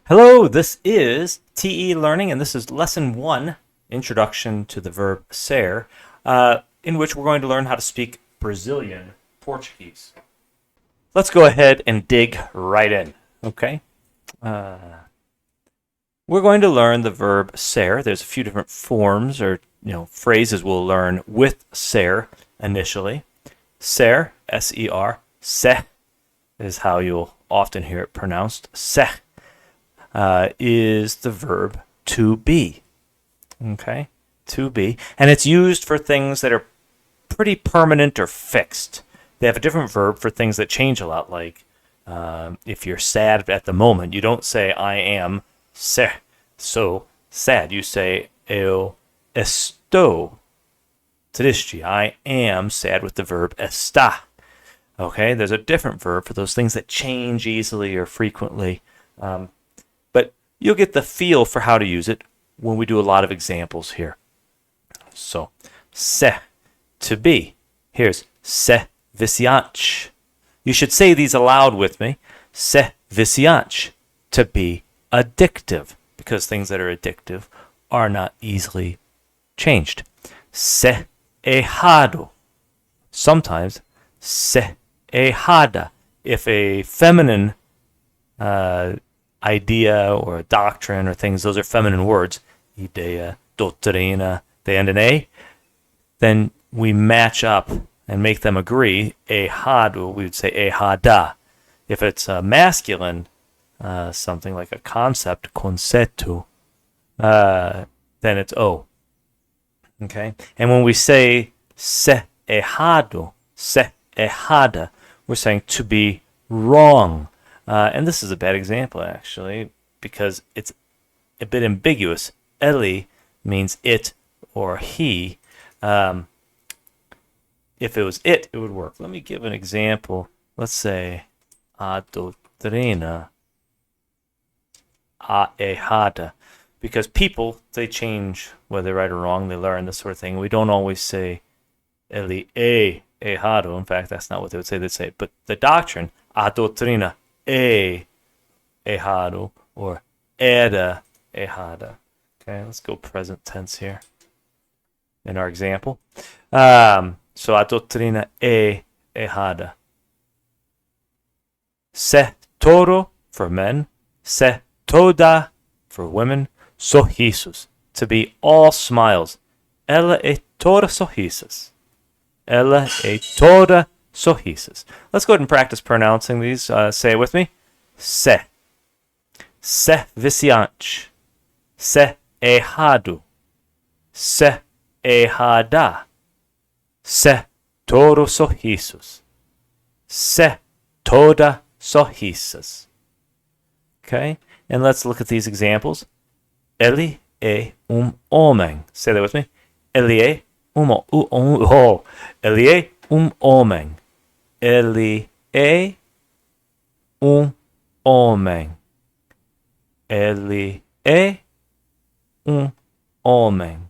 Hello, this is TE Learning, and this is Lesson 1, Introduction to the Verb Ser, in which we're going to learn how to speak Brazilian Portuguese. Let's go ahead and dig right in, okay? We're going to learn the verb ser. There's a few different forms or phrases we'll learn with ser initially. Ser, S-E-R, se is how you'll often hear it pronounced. Se is the verb to be. Okay, to be. And it's used for things that are pretty permanent or fixed. They have a different verb for things that change a lot, like if you're sad at the moment, you don't say I am so sad. You say eu estou triste. I am sad with the verb está. Okay, there's a different verb for those things that change easily or frequently. But you'll get the feel for how to use it when we do a lot of examples here. So, se, to be. Here's se viciante. You should say these aloud with me. Se viciante, to be addictive, because things that are addictive are not easily changed. Se errado. Sometimes se errada. If a feminine idea or a doctrine or things, those are feminine words, ideia, doutrina, they end in A, then we match up and make them agree. Errado, we would say errada. If it's a masculine, something like a concept, conceito, then it's O. Okay? And when we say se errado, se errada, we're saying to be wrong. And this is a bad example, actually, because it's a bit ambiguous. Ele means it or he. If it was it would work. Let me give an example. Let's say a doutrina errada. Because people, they change whether they're right or wrong. They learn this sort of thing. We don't always say ele é errado. In fact, that's not what they would say. They'd say, but the doctrine, a doutrina errado, or era errada. Okay, let's go present tense here in our example. So a doutrina errada. Se todo for men, se toda for women, sorrisos, to be all smiles. Ela é toda sorrisos. Ela é toda sorrisos. Let's go ahead and practice pronouncing these. Say it with me. Se. Se viciante. Se errado. Se errada. Se todo sorrisos. Se toda sorrisos. Okay? And let's look at these examples. Ele é homem. Say that with me. Ele é ele é homem. Ele é homem. Ele é homem.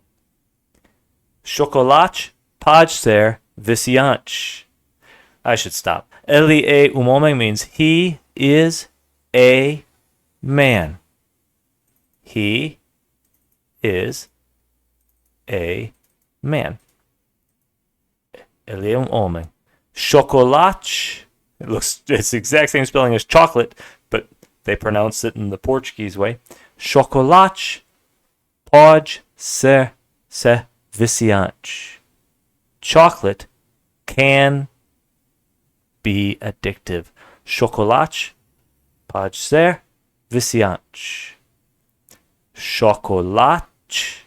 Chocolate pode ser viciante. I should stop. Ele é homem means he is a man. He is a man. Ele é homem. Chocolate, it's the exact same spelling as chocolate, but they pronounce it in the Portuguese way. Chocolate pode ser viciante. Chocolate can be addictive. Chocolate pode ser viciante. Chocolate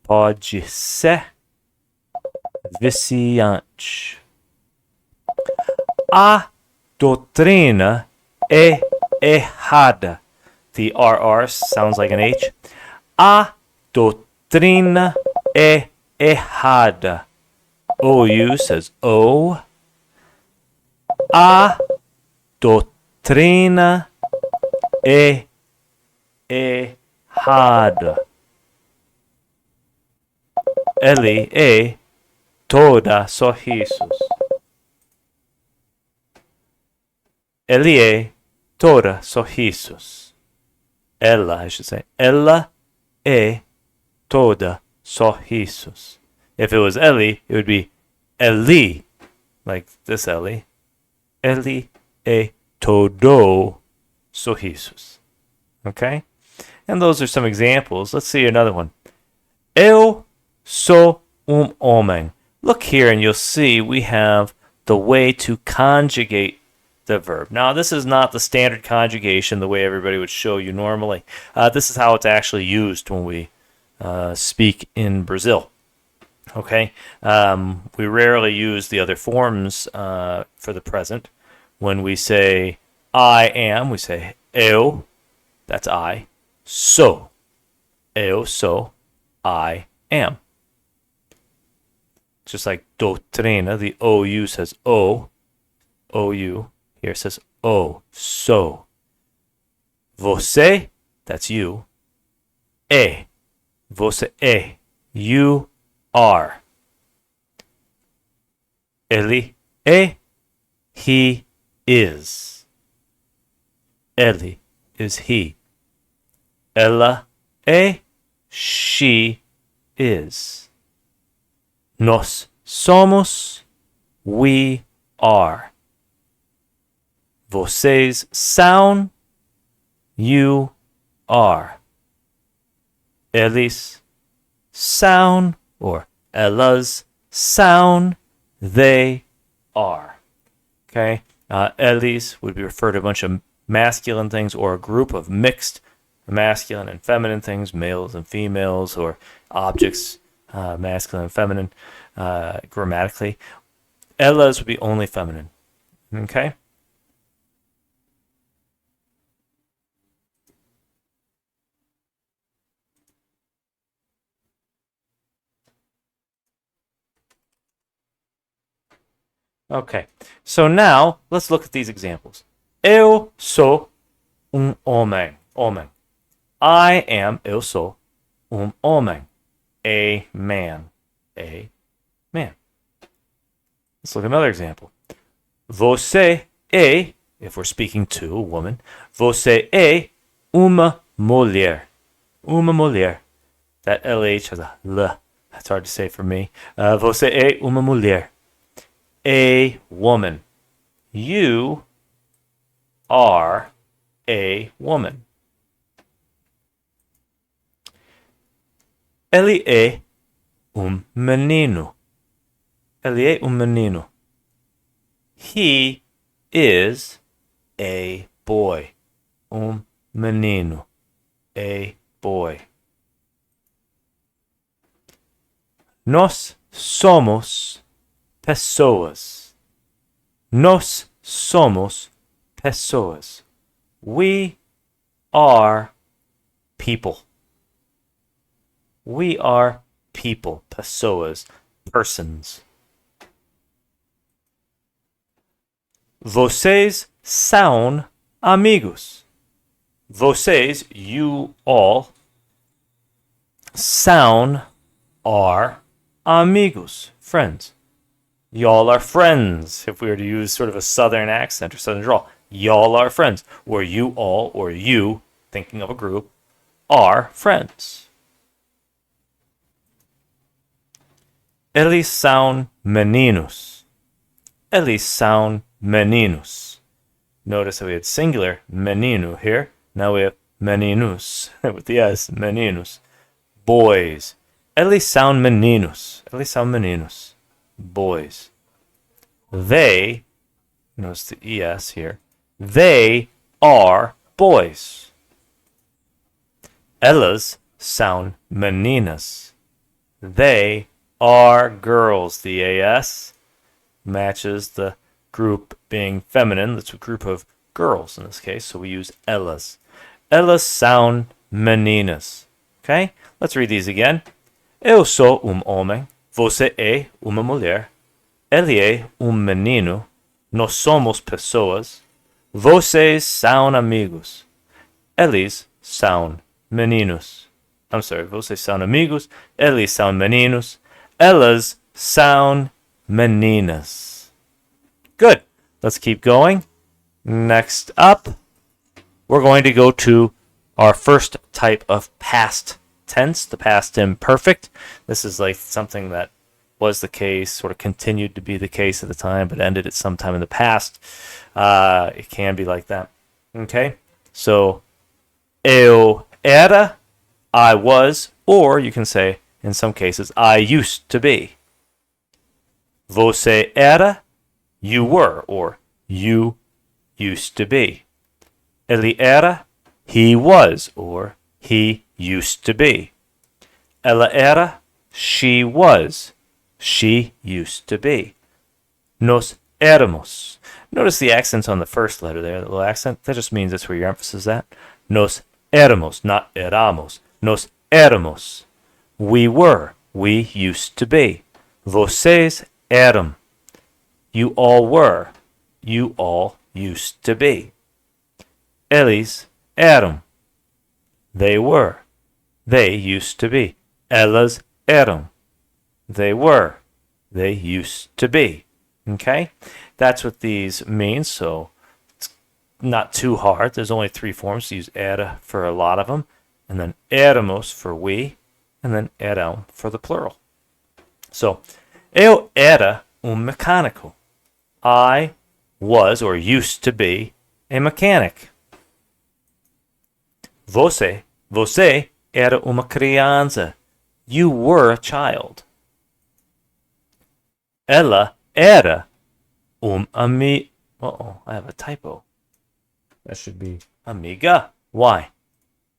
pode ser viciante. A doutrina é errada. The RR sounds like an H. A doutrina é errada. OU says O. A doutrina é errada. Ele é toda sorrisos. Ele é toda sorrisos. Ela, I should say. Ela é toda sorrisos. If it was Ellie, it would be Eli, like this Ellie. Ele é todo sorrisos. Okay? And those are some examples. Let's see another one. Eu sou homem. Look here and you'll see we have the way to conjugate the verb. Now, this is not the standard conjugation the way everybody would show you normally. This is how it's actually used when we speak in Brazil. Okay? We rarely use the other forms for the present. When we say I am, we say eu, that's I. Sou, eu sou, I am. Just like doutrina, the OU says O, OU, here says O, so. Você, that's you. É, você é, you are. Ele é, he is. Ele is he. Ela é, she is. Nós somos, we are. Vocês são, you are. Eles são, or elas são, they are. Okay? Eles would be referred to a bunch of masculine things or a group of mixed masculine and feminine things, males and females, or objects, masculine and feminine, grammatically. Elas would be only feminine. Okay? Okay, so now let's look at these examples. Eu sou homem. Homem. I am, eu sou, homem. A man. A man. Let's look at another example. Você é, if we're speaking to a woman, você é uma mulher. Uma mulher. That LH has a L. That's hard to say for me. Você é uma mulher. A woman. You are a woman. Ele é menino. Ele é menino. He is a boy. Menino. A boy. Nós somos pessoas. Nós somos pessoas. We are people. We are people. Pessoas. Persons. Vocês são amigos. Vocês, you all, são, are amigos. Friends. Y'all are friends, if we were to use sort of a southern accent or southern drawl. Y'all are friends. Or you all, or you, thinking of a group, are friends. Eles são meninos. Eles são meninos. Notice that we had singular menino here. Now we have meninos with the S, meninos. Boys. Eles são meninos. Eles são meninos. Boys. They, notice the ES here, they are boys. Elas são meninas. They are girls. The AS matches the group being feminine. That's a group of girls in this case, so we use elas. Elas são meninas. Okay? Let's read these again. Eu sou homem. Você é uma mulher. Ele é menino. Nós somos pessoas. Vocês são amigos. Eles são meninos. I'm sorry, vocês são amigos. Eles são meninos. Elas são meninas. Good. Let's keep going. Next up, we're going to go to our first type of past tense, the past imperfect. This is like something that was the case, sort of continued to be the case at the time, but ended at some time in the past. It can be like that. Okay? So, eu era, I was, or you can say, in some cases, I used to be. Você era, you were, or you used to be. Ele era, he was, or he used to be. Ela era, she was, she used to be. Nos éramos. Notice the accents on the first letter there, the little accent. That just means that's where your emphasis is at. Nos éramos, not éramos. Nos éramos. We were, we used to be. Vocês eram. You all were, you all used to be. Eles eram. They were, they used to be. Elas eram. They were, they used to be. Okay? That's what these mean, so it's not too hard. There's only 3 forms. Use era for a lot of them, and then éramos for we, and then eram for the plural. So, eu era mecânico. I was, or used to be, a mechanic. Você era uma criança. You were a child. Ela era amigo. Uh-oh, I have a typo. That should be amiga. Why?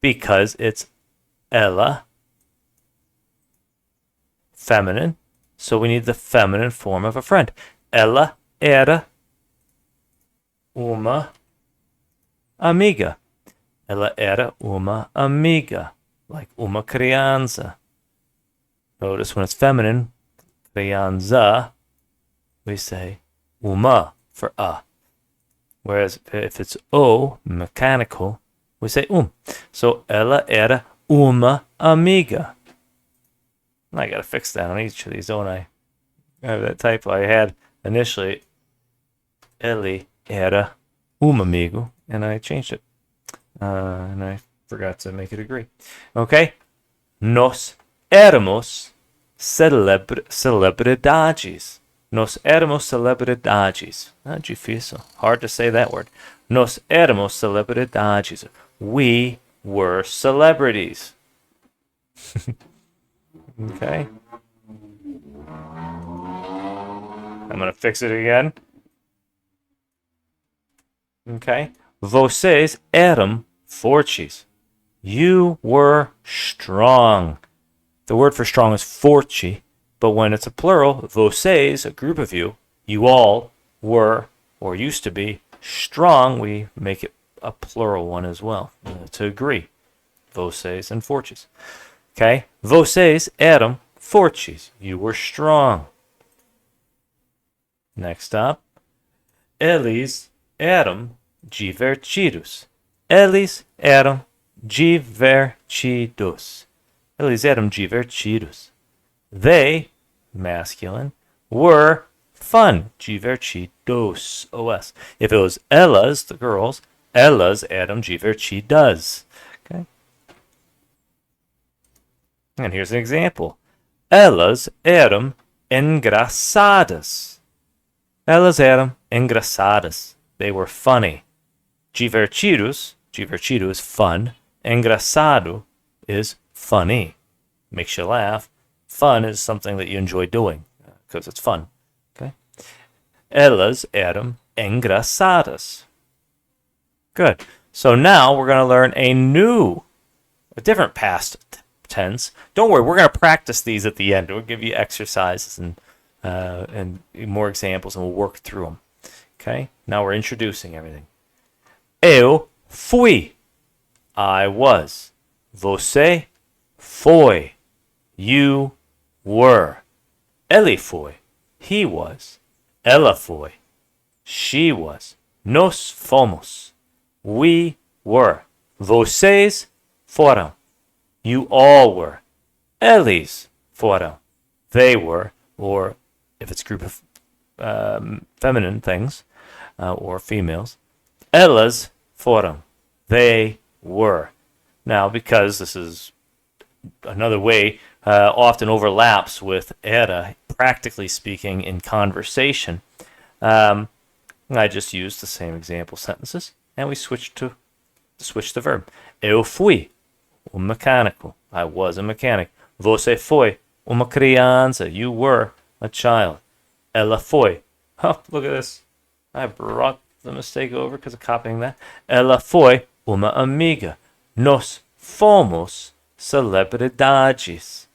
Because it's ela, feminine, so we need the feminine form of a friend. Ela era uma amiga. Ela era uma amiga, like uma criança. Notice when it's feminine, criança, we say uma for a. Whereas if it's o, mechanical, we say So ela era uma amiga. I gotta fix that on each of these, don't I? I have that typo I had initially. Ele era amigo, and I changed it. And I forgot to make it agree. Okay? Nos éramos celebridades. Nos éramos celebridades. How difícil. Hard to say that word. Nos éramos celebridades. We were celebrities. Okay? I'm going to fix it again. Okay? Vocês eram fortes. You were strong. The word for strong is forte, but when it's a plural, vocês, a group of you, you all were, or used to be, strong. We make it a plural one as well, to agree. Vocês and fortes. Okay? Vocês eram fortes. You were strong. Next up. Eles eram divertidos. Eles eram divertidos. Eles eram divertidos. They, masculine, were fun. Divertidos. OS. If it was elas, the girls, elas eram divertidas. Okay? And here's an example. Elas eram engraçadas. Elas eram engraçadas. They were funny. Divertidos, divertido is fun. Engraçado is funny. Makes you laugh. Fun is something that you enjoy doing because it's fun. Okay? Elas eram engraçadas. Good. So now we're going to learn a different past tense. Don't worry, we're going to practice these at the end. We'll give you exercises and more examples, and we'll work through them. Okay? Now we're introducing everything. Eu fui. I was. Você foi. You were. Ele foi. He was. Ela foi. She was. Nós fomos. We were. Vocês foram. You all were. Eles foram. They were. Or if it's a group of feminine things or females, elas foram. They were. Now, because this is another way, often overlaps with era, practically speaking, in conversation, I just used the same example sentences, and we switch the verb. Eu fui mecânico. I was a mechanic. Você foi uma criança. You were a child. Ela foi. Oh, look at this. I brought the mistake over because of copying that. Ela foi uma amiga. Nós fomos celebridades.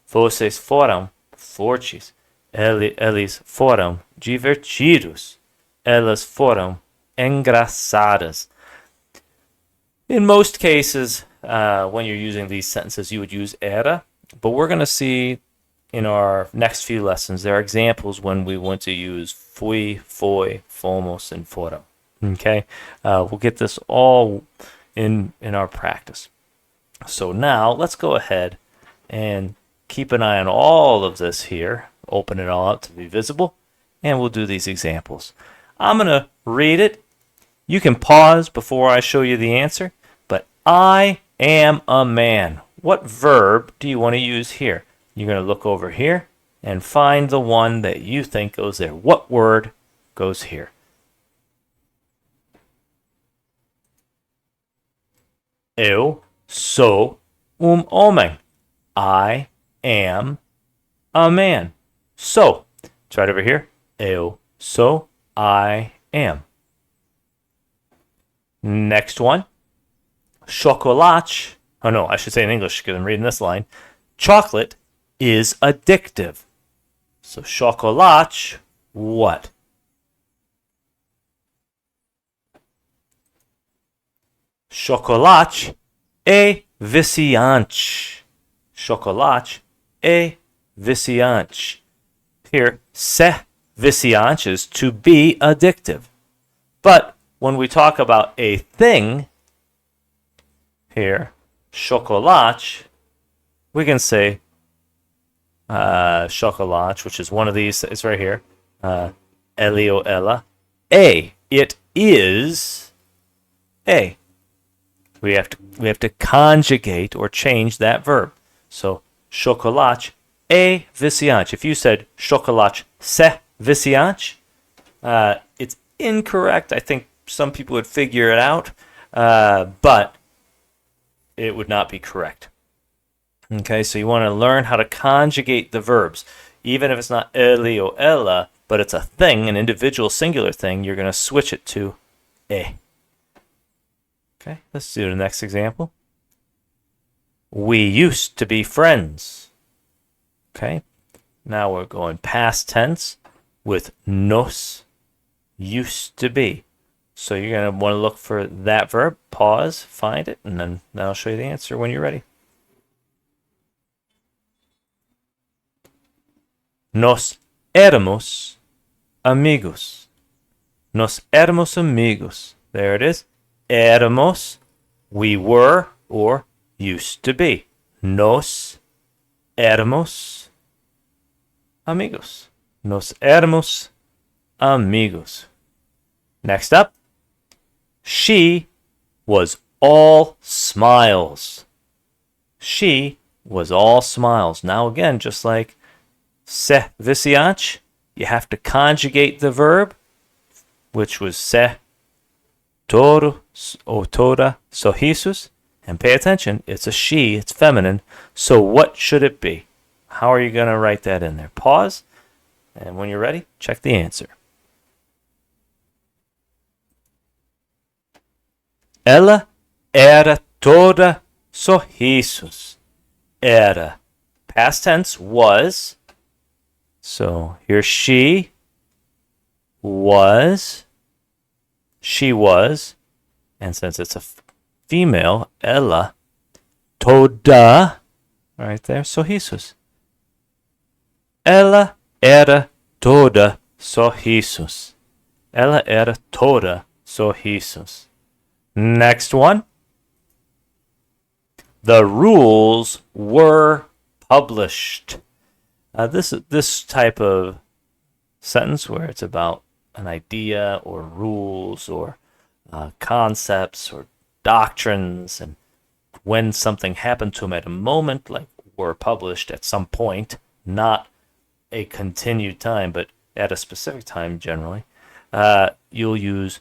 Vocês foram fortes. Eles foram divertidos. Elas foram engraçadas. In most cases, when you're using these sentences, you would use era, but we're going to see in our next few lessons, there are examples when we want to use fui, foi, fomos, and foram. Okay? We'll get this all in our practice. So now, let's go ahead and keep an eye on all of this here. Open it all up to be visible, and we'll do these examples. I'm going to read it. You can pause before I show you the answer, but I am a man. What verb do you want to use here? You're going to look over here and find the one that you think goes there. What word goes here? Eu sou homem. I am a man. So, it's right over here. Eu sou, I am. Next one. Chocolate. Oh no, I should say in English because I'm reading this line. Chocolate is addictive. So chocolate, what? Chocolate é viciante. Chocolate é viciante. Here, ser viciante is to be addictive. But when we talk about a thing, here, chocolate, we can say chocolate, which is one of these. It's right here. Ele ou ela. A. It is a. We have to conjugate or change that verb. So chocolate é viciante. If you said chocolate c'est viciante, it's incorrect. I think some people would figure it out, but it would not be correct. Okay, so you want to learn how to conjugate the verbs. Even if it's not ele or ela, but it's a thing, an individual singular thing, you're going to switch it to e. Okay, let's do the next example. We used to be friends. Okay, now we're going past tense with nos used to be. So you're going to want to look for that verb, pause, find it, and then I'll show you the answer when you're ready. Nos éramos amigos. Nos éramos amigos. There it is. Éramos, we were, or used to be. Nos éramos amigos. Nos éramos amigos. Next up, she was all smiles. She was all smiles. Now again, just like se viciante, you have to conjugate the verb, which was se todo or toda sorrisos. And pay attention, it's a she, it's feminine. So what should it be? How are you going to write that in there? Pause, and when you're ready, check the answer. Ela era toda sorrisos. Era. Past tense was. So here she was. She was. And since it's a female, ela, toda, right there, sorrisos. Ela era toda sorrisos. Ela era toda sorrisos. Next one. The rules were published. This type of sentence where it's about an idea or rules or concepts or doctrines and when something happened to them at a moment, like were published at some point, not a continued time, but at a specific time generally, you'll use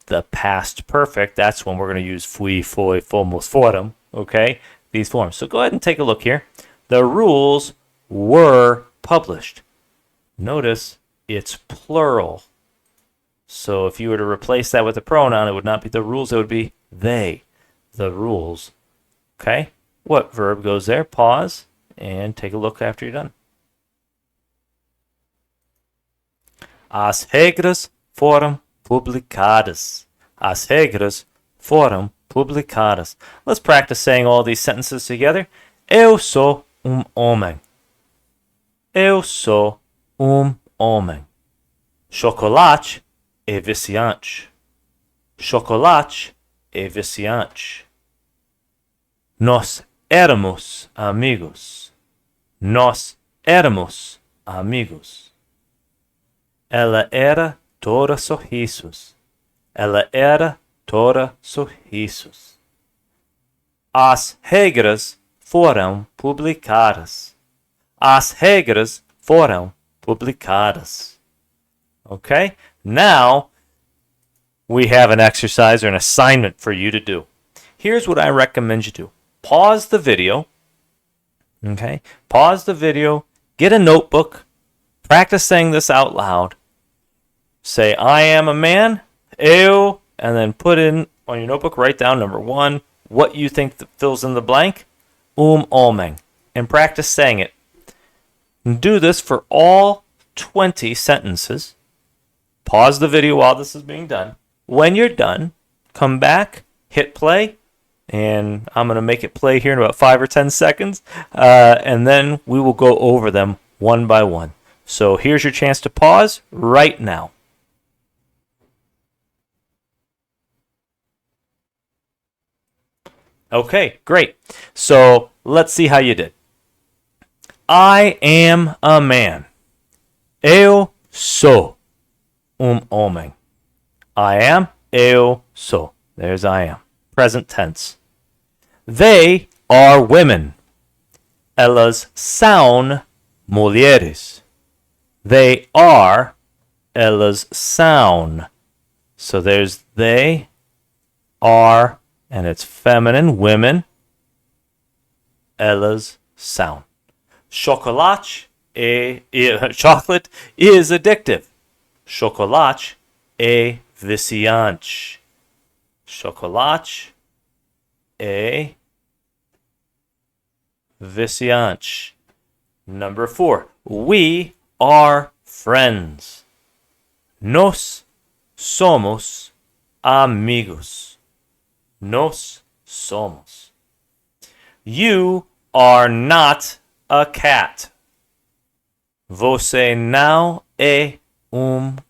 the past perfect. That's when we're going to use fui, foi, fomos, foram, okay? These forms. So go ahead and take a look here. The rules were published. Notice it's plural. So if you were to replace that with a pronoun, it would not be the rules, it would be they. The rules. Okay? What verb goes there? Pause and take a look after you're done. As regras foram publicadas. As regras foram publicadas. Let's practice saying all these sentences together. Eu sou homem. Eu sou homem. Chocolate é viciante. Chocolate é viciante. Nós éramos amigos. Nós éramos amigos. Ela era toda sorrisos. Ela era toda sorrisos. As regras foram publicadas. As regras foram publicadas. Okay? Now, we have an exercise or an assignment for you to do. Here's what I recommend you do. Pause the video. Okay? Pause the video. Get a notebook. Practice saying this out loud. Say, I am a man. Eu. And then put in, on your notebook, write down number 1, what you think that fills in the blank. Homem. And practice saying it. And do this for all 20 sentences. Pause the video while this is being done. When you're done, come back, hit play, and I'm going to make it play here in about 5 or 10 seconds, and then we will go over them one by one. So here's your chance to pause right now. Okay, great. So let's see how you did. I am a man. Eu sou homem. I am, eu sou. There's I am. Present tense. They are women. Elas são mulheres. They are, elas são. So there's they, are, and it's feminine, women. Elas são. Chocolate chocolate is addictive. Chocolate é viciante. Chocolate é viciante. Number 4. We are friends. Nós somos amigos. Nós somos. You are not a cat. Você não é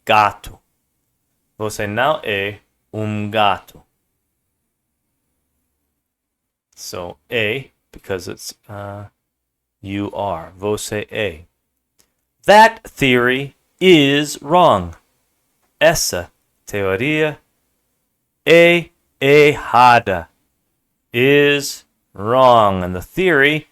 gato. Você não é gato. So, because it's you are. Você é. That theory is wrong. Essa teoria é errada. Is wrong. And the theory,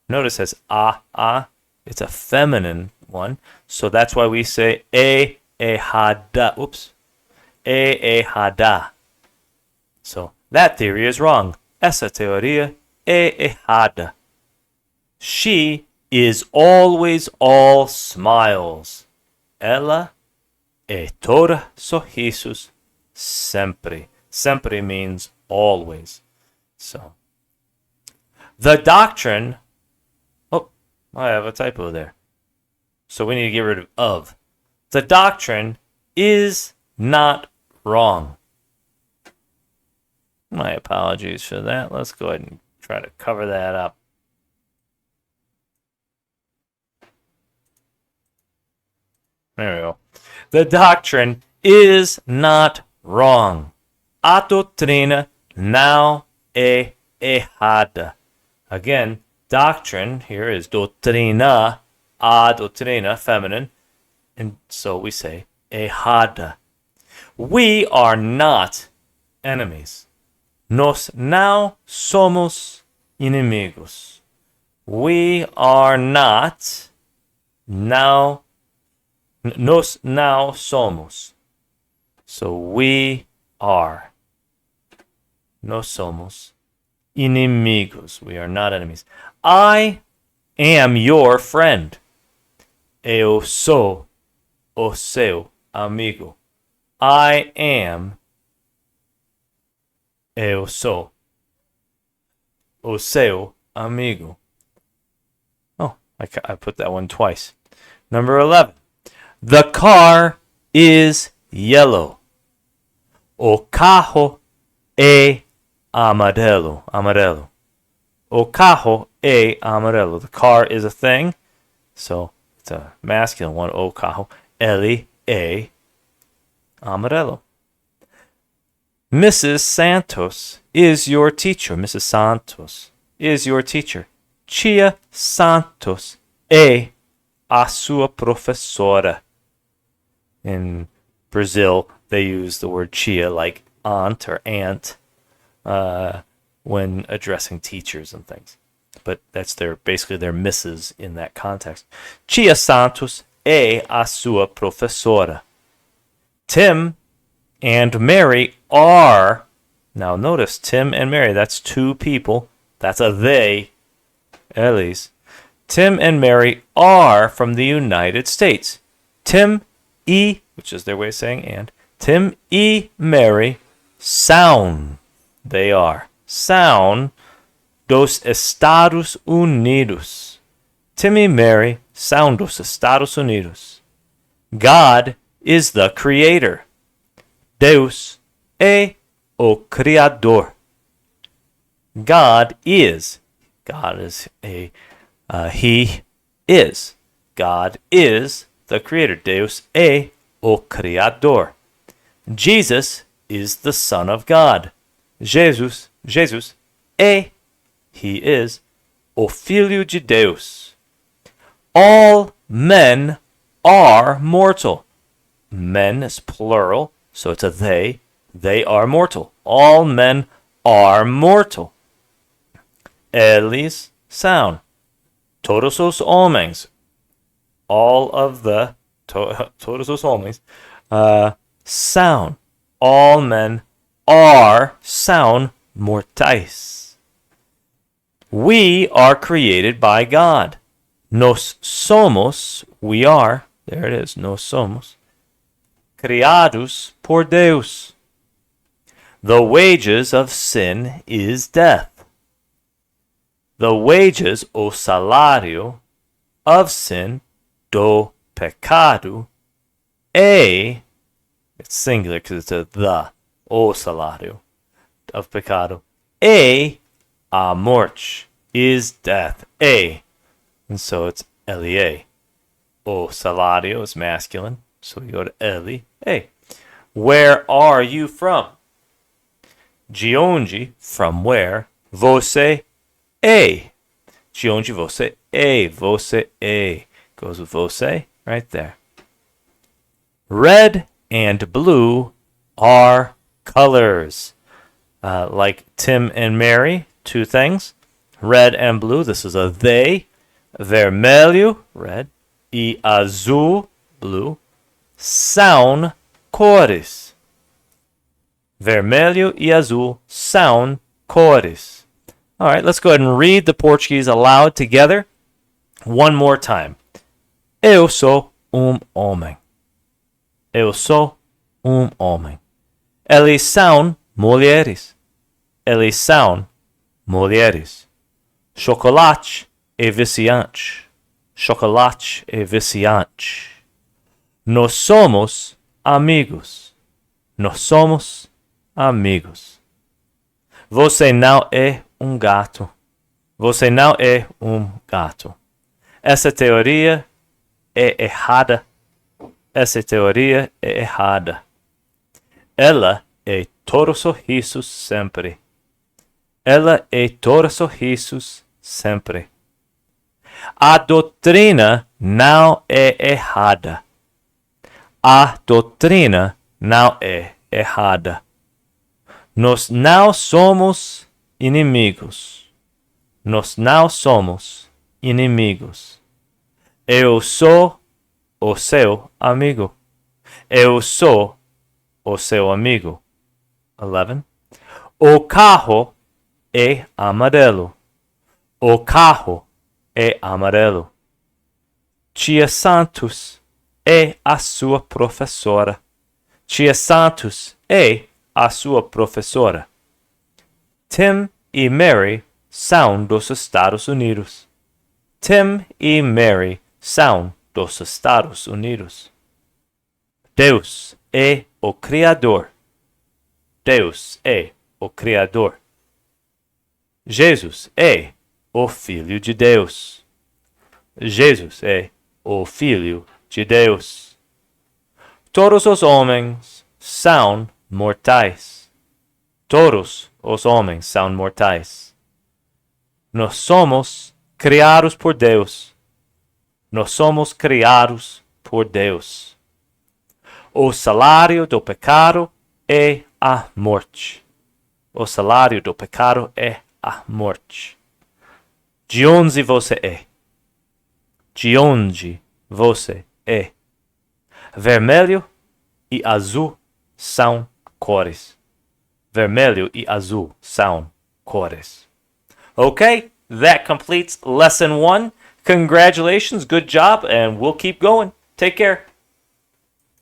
notice has a. It's a feminine one. So that's why we say errada. Oops. Errada. So that theory is wrong. Essa teoria é errada. She is always all smiles. Ela é toda sorrisos sempre. Sempre means always. So, the doctrine. Oh, I have a typo there. So we need to get rid of. The doctrine is not wrong. My apologies for that. Let's go ahead and try to cover that up. There we go. The doctrine is not wrong. A doutrina não é errada. Again, doctrine here is doutrina, a doutrina, feminine, and so we say errada. We are not enemies. Nós não somos inimigos. We are not now. Nós não somos. So we are. Nós somos inimigos. We are not enemies. I am your friend. Eu sou o seu amigo. I am. Eu sou o seu amigo. Oh, I put that one twice. Number 11. The car is yellow. O carro é amarelo. Amarelo. O carro é amarelo. The car is a thing, so it's a masculine one. O carro. Ele é amarelo. Mrs. Santos is your teacher. Mrs. Santos is your teacher. Tia Santos é a sua professora. In Brazil, they use the word tia like aunt or aunt when addressing teachers and things. But that's basically their misses in that context. Tia Santos é a sua professora. Tim and Mary are. Now notice Tim and Mary, that's two people. That's a they. Eles. Tim and Mary are from the United States. Tim e, which is their way of saying and. Tim e Mary são. They are. São dos Estados Unidos. Tim e Mary são dos Estados Unidos. God is the creator. Deus é o Criador. God is a he is. God is the creator. Deus é o Criador. Jesus is the Son of God. Jesus é, he is, o Filho de Deus. All men are mortal. Men is plural, so it's a they. They are mortal. All men are mortal. Eles são. Todos os homens. All of the. Todos os homens. São. All men are são mortais. We are created by God. Nós somos. We are. There it is. Nós somos. Criados por Deus. The wages of sin is death. The wages, o salário, of sin, do pecado, it's singular because it's a the, o salário, of pecado, a morte, is death, and so it's Elie. O salário is masculine, so we go to Eli, Where are you from? De onde, from where, você é. De onde você é, você é. Goes with você, right there. Red and blue are colors. Like Tim and Mary, two things. Red and blue, this is a they. Vermelho, red. E azul, blue. São cores. Vermelho e azul são cores. All right, let's go ahead and read the Portuguese aloud together one more time. Eu sou homem. Eu sou homem. Eles são mulheres. Eles são mulheres. Chocolate é viciante. Chocolate é viciante. Nós somos amigos. Nós somos amigos. Você não é gato. Você não é gato. Essa teoria é errada. Essa teoria é errada. Ela é todo sorrisos sempre. Ela é todo sorrisos sempre. A doutrina não é errada. A doutrina não é errada. Nós não somos inimigos. Nós não somos inimigos. Eu sou o seu amigo. Eu sou o seu amigo. 11. O carro é amarelo. O carro é amarelo. Tia Santos é a sua professora. Tia Santos é a sua professora. Tim e Mary são dos Estados Unidos. Tim e Mary são dos Estados Unidos. Deus é o Criador. Deus é o Criador. Jesus é o Filho de Deus. Jesus é o Filho de Deus. Todos os homens são mortais. Todos os homens são mortais. Nós somos criados por Deus. Nós somos criados por Deus. O salário do pecado é a morte. O salário do pecado é a morte. De onde você é? De onde você é? Vermelho e azul são cores. Vermelho e azul são cores. Okay, that completes lesson 1. Congratulations, good job, and we'll keep going. Take care.